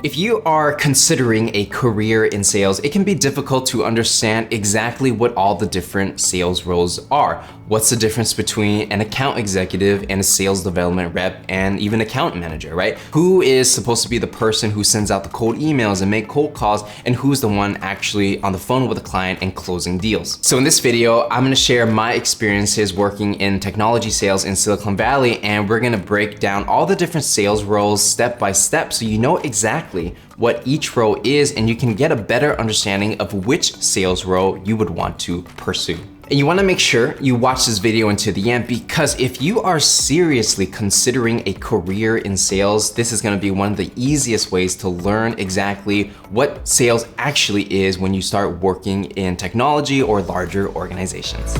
If you are considering a career in sales, it can be difficult to understand exactly what all the different sales roles are. What's the difference between an account executive and a sales development rep and even account manager, right? Who is supposed to be the person who sends out the cold emails and make cold calls, and who's the one actually on the phone with the client and closing deals? So in this video, I'm gonna share my experiences working in technology sales in Silicon Valley, and we're gonna break down all the different sales roles step by step so you know exactly what each role is, and you can get a better understanding of which sales role you would want to pursue. And you wanna make sure you watch this video until the end, because if you are seriously considering a career in sales, this is gonna be one of the easiest ways to learn exactly what sales actually is when you start working in technology or larger organizations.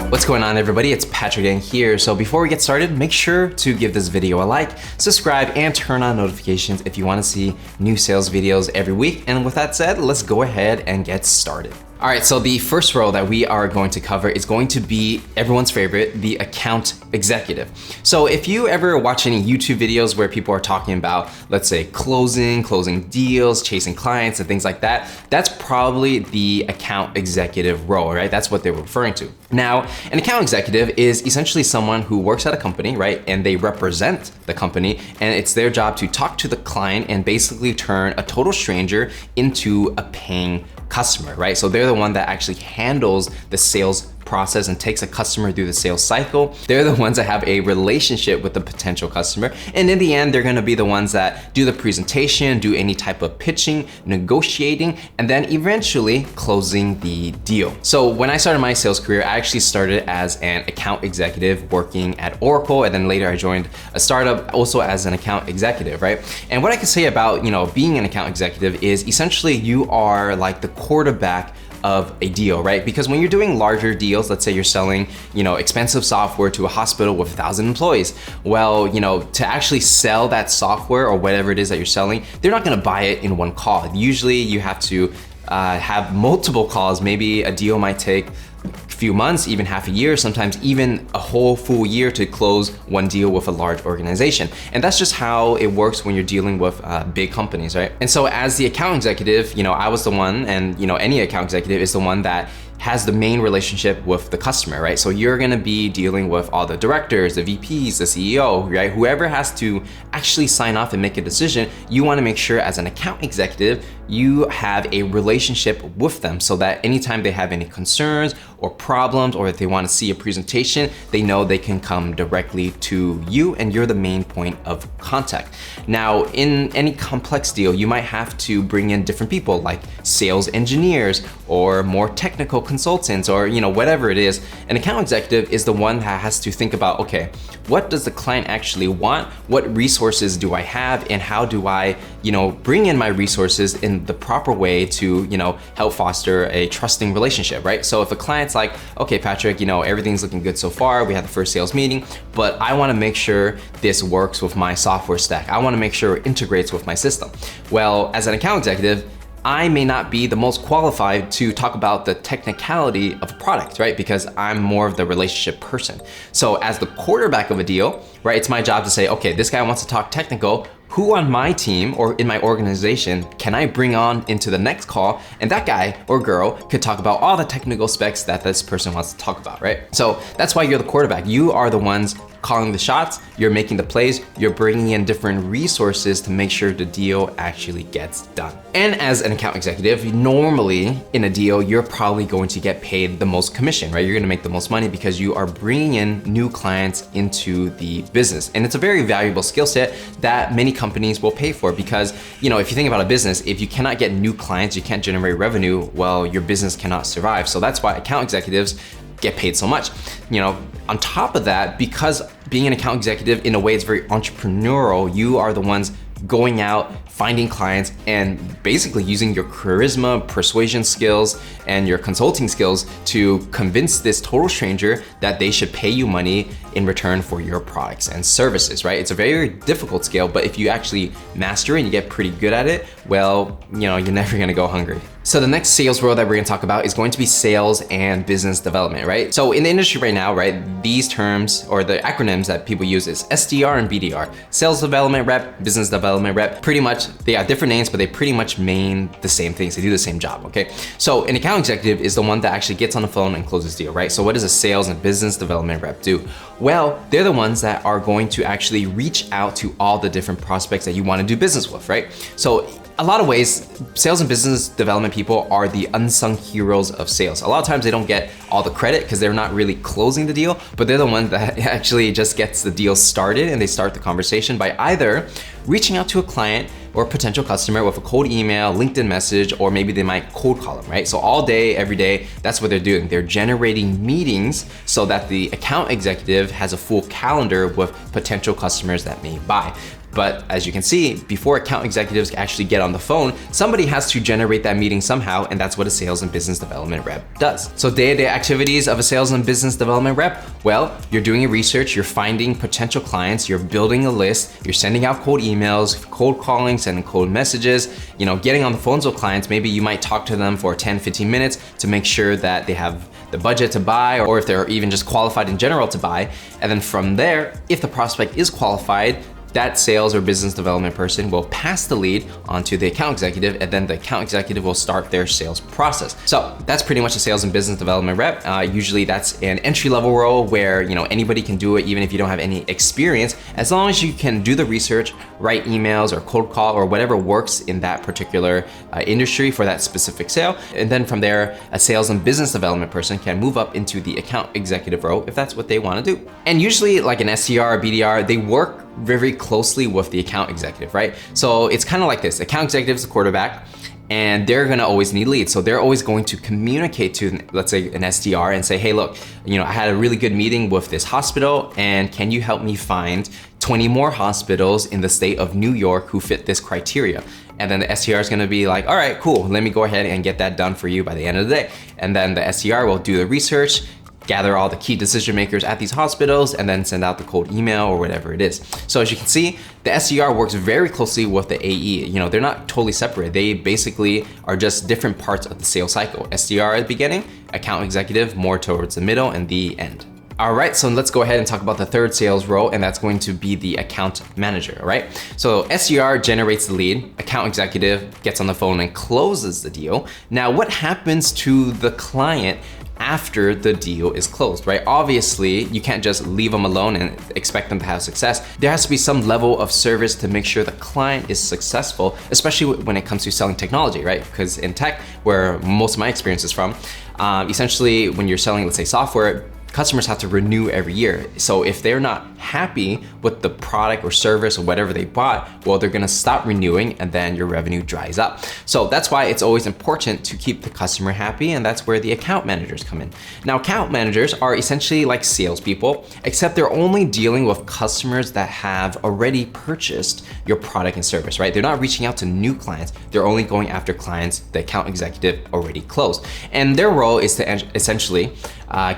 What's going on, everybody? It's Patrick Yang here. So before we get started, make sure to give this video a like, subscribe, and turn on notifications if you want to see new sales videos every week. And with that said, let's go ahead and get started. All right, so the first role that we are going to cover is going to be everyone's favorite, the account executive. So if you ever watch any YouTube videos where people are talking about, let's say, closing deals, chasing clients and things like that, that's probably the account executive role, right? That's what they're referring to. Now, an account executive is essentially someone who works at a company, right? And they represent the company, and it's their job to talk to the client and basically turn a total stranger into a paying customer, right? So they're the one that actually handles the sales process and takes a customer through the sales cycle. They're the ones that have a relationship with the potential customer. And in the end, they're gonna be the ones that do the presentation, do any type of pitching, negotiating, and then eventually closing the deal. So when I started my sales career, I actually started as an account executive working at Oracle, and then later I joined a startup also as an account executive, right? And what I can say about, being an account executive is essentially you are like the quarterback of a deal, right? Because when you're doing larger deals, let's say you're selling, expensive software to a hospital with 1,000 employees. Well, to actually sell that software or whatever it is that you're selling, they're not gonna buy it in one call. Usually you have to have multiple calls. Maybe a deal might take a few months, even half a year, sometimes even a whole full year to close one deal with a large organization. And that's just how it works when you're dealing with big companies, right? And so as the account executive, I was the one, and any account executive is the one that has the main relationship with the customer, right? So you're gonna be dealing with all the directors, the VPs, the CEO, right? Whoever has to actually sign off and make a decision, you wanna make sure as an account executive, you have a relationship with them so that anytime they have any concerns or problems, or if they wanna see a presentation, they know they can come directly to you, and you're the main point of contact. Now, in any complex deal, you might have to bring in different people like sales engineers or more technical consultants, or whatever it is. An account executive is the one that has to think about, okay, what does the client actually want? What resources do I have, and how do I bring in my resources in the proper way to help foster a trusting relationship, right? So if a client's like, okay, Patrick, everything's looking good so far, we had the first sales meeting, but I want to make sure this works with my software stack, I want to make sure it integrates with my system. Well, as an account executive, I may not be the most qualified to talk about the technicality of a product, right? Because I'm more of the relationship person. So as the quarterback of a deal, right, it's my job to say, okay, this guy wants to talk technical. Who on my team or in my organization can I bring on into the next call? And that guy or girl could talk about all the technical specs that this person wants to talk about, right? So that's why you're the quarterback. You are the ones calling the shots, you're making the plays, you're bringing in different resources to make sure the deal actually gets done. And as an account executive, normally in a deal, you're probably going to get paid the most commission, right? You're gonna make the most money because you are bringing in new clients into the business. And it's a very valuable skill set that many companies will pay for, because, if you think about a business, if you cannot get new clients, you can't generate revenue, well, your business cannot survive. So that's why account executives get paid so much. On top of that, because being an account executive, in a way, it's very entrepreneurial. You are the ones going out, finding clients, and basically using your charisma, persuasion skills, and your consulting skills to convince this total stranger that they should pay you money in return for your products and services, right? It's a very difficult skill, but if you actually master it and you get pretty good at it, well, you're never gonna go hungry. So the next sales role that we're gonna talk about is going to be sales and business development, right? So in the industry right now, right, these terms or the acronyms that people use is SDR and BDR. Sales development rep, business development rep, pretty much, they got different names, but they pretty much mean the same things. They do the same job, okay? So an account executive is the one that actually gets on the phone and closes deal, right? So what does a sales and business development rep do? Well, they're the ones that are going to actually reach out to all the different prospects that you wanna do business with, right? So a lot of ways, sales and business development people are the unsung heroes of sales. A lot of times they don't get all the credit because they're not really closing the deal, but they're the one that actually just gets the deal started, and they start the conversation by either reaching out to a client or potential customer with a cold email, LinkedIn message, or maybe they might cold call them, right? So all day, every day, that's what they're doing. They're generating meetings so that the account executive has a full calendar with potential customers that may buy. But as you can see, before account executives actually get on the phone, somebody has to generate that meeting somehow, and that's what a sales and business development rep does. So day-to-day activities of a sales and business development rep, well, you're doing your research, you're finding potential clients, you're building a list, you're sending out cold emails, cold calling, sending cold messages, you know, getting on the phones with clients. Maybe you might talk to them for 10, 15 minutes to make sure that they have the budget to buy, or if they're even just qualified in general to buy. And then from there, if the prospect is qualified, that sales or business development person will pass the lead onto the account executive, and then the account executive will start their sales process. So that's pretty much a sales and business development rep. Usually that's an entry-level role where, you know, anybody can do it even if you don't have any experience, as long as you can do the research, write emails or cold call or whatever works in that particular industry for that specific sale. And then from there, a sales and business development person can move up into the account executive role if that's what they want to do. And usually like an SDR or BDR, they work very closely with the account executive, right? So it's kind of like this: account executive is the quarterback, and they're gonna always need leads. So they're always going to communicate to, let's say, an SDR and say, hey, look, you know, I had a really good meeting with this hospital, and can you help me find 20 more hospitals in the state of New York who fit this criteria? And then the SDR is gonna be like, all right, cool, let me go ahead and get that done for you by the end of the day. And then the SDR will do the research, gather all the key decision makers at these hospitals, and then send out the cold email or whatever it is. So as you can see, the SDR works very closely with the AE. You know, they're not totally separate. They basically are just different parts of the sales cycle. SDR at the beginning, account executive more towards the middle and the end. All right, so let's go ahead and talk about the third sales role, and that's going to be the account manager, all right? So SDR generates the lead, account executive gets on the phone and closes the deal. Now, what happens to the client after the deal is closed, right? Obviously, you can't just leave them alone and expect them to have success. There has to be some level of service to make sure the client is successful, especially when it comes to selling technology, right? Because in tech, where most of my experience is from, essentially when you're selling, let's say, software, customers have to renew every year. So if they're not happy with the product or service or whatever they bought, well, they're gonna stop renewing, and then your revenue dries up. So that's why it's always important to keep the customer happy, and that's where the account managers come in. Now, account managers are essentially like salespeople, except they're only dealing with customers that have already purchased your product and service, right? They're not reaching out to new clients. They're only going after clients the account executive already closed. And their role is to essentially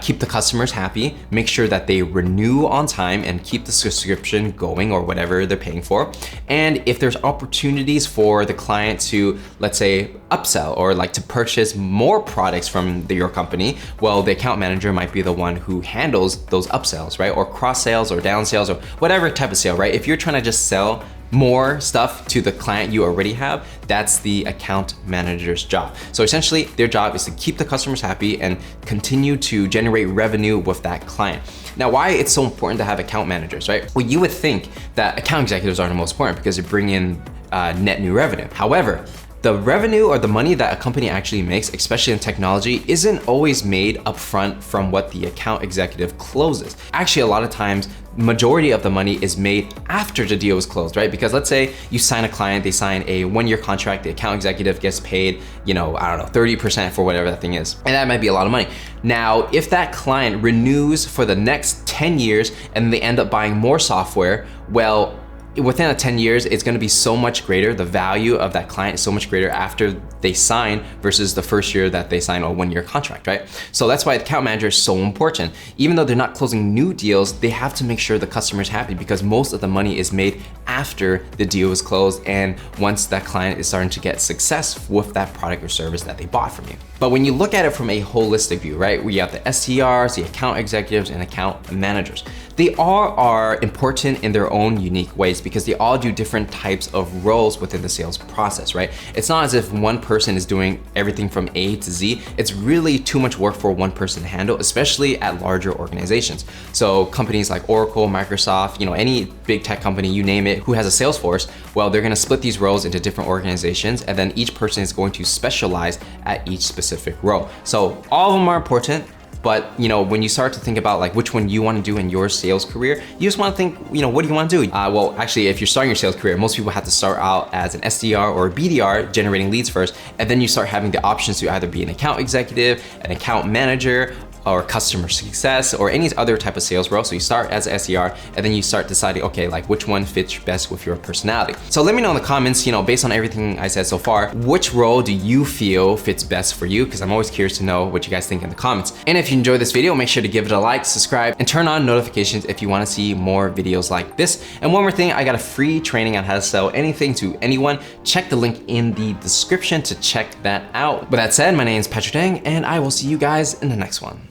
keep the customers happy, make sure that they renew on time and keep the subscription going or whatever they're paying for. And if there's opportunities for the client to, let's say, upsell or like to purchase more products from your company, well, the account manager might be the one who handles those upsells, right? Or cross sales or down sales or whatever type of sale, right? If you're trying to just sell more stuff to the client you already have, that's the account manager's job. So essentially, their job is to keep the customers happy and continue to generate revenue with that client. Now, why it's so important to have account managers, right? Well, you would think that account executives are the most important because they bring in net new revenue. However, the revenue or the money that a company actually makes, especially in technology, isn't always made upfront from what the account executive closes. Actually, a lot of times, majority of the money is made after the deal is closed, right? Because let's say you sign a client, they sign a 1-year contract, the account executive gets paid, you know, I don't know, 30% for whatever that thing is. And that might be a lot of money. Now, if that client renews for the next 10 years and they end up buying more software, well, within 10 years, it's gonna be so much greater. The value of that client is so much greater after they sign versus the first year that they sign a 1-year contract, right? So that's why the account manager is so important. Even though they're not closing new deals, they have to make sure the customer is happy because most of the money is made after the deal is closed and once that client is starting to get success with that product or service that they bought from you. But when you look at it from a holistic view, right? We have the SDRs, the account executives, and account managers. They all are important in their own unique ways because they all do different types of roles within the sales process, right? It's not as if one person is doing everything from A to Z. It's really too much work for one person to handle, especially at larger organizations. So companies like Oracle, Microsoft, any big tech company, you name it, who has a sales force, well, they're gonna split these roles into different organizations and then each person is going to specialize at each specific role. So all of them are important. But when you start to think about like which one you want to do in your sales career, you just want to think, what do you want to do? Well, actually, if you're starting your sales career, most people have to start out as an SDR or a BDR, generating leads first, and then you start having the options to either be an account executive, an account manager, or customer success, or any other type of sales role. So you start as SDR, and then you start deciding, okay, like which one fits best with your personality. So let me know in the comments, based on everything I said so far, which role do you feel fits best for you? Because I'm always curious to know what you guys think in the comments. And if you enjoyed this video, make sure to give it a like, subscribe, and turn on notifications if you want to see more videos like this. And one more thing, I got a free training on how to sell anything to anyone. Check the link in the description to check that out. With that said, my name is Patrick Dang, and I will see you guys in the next one.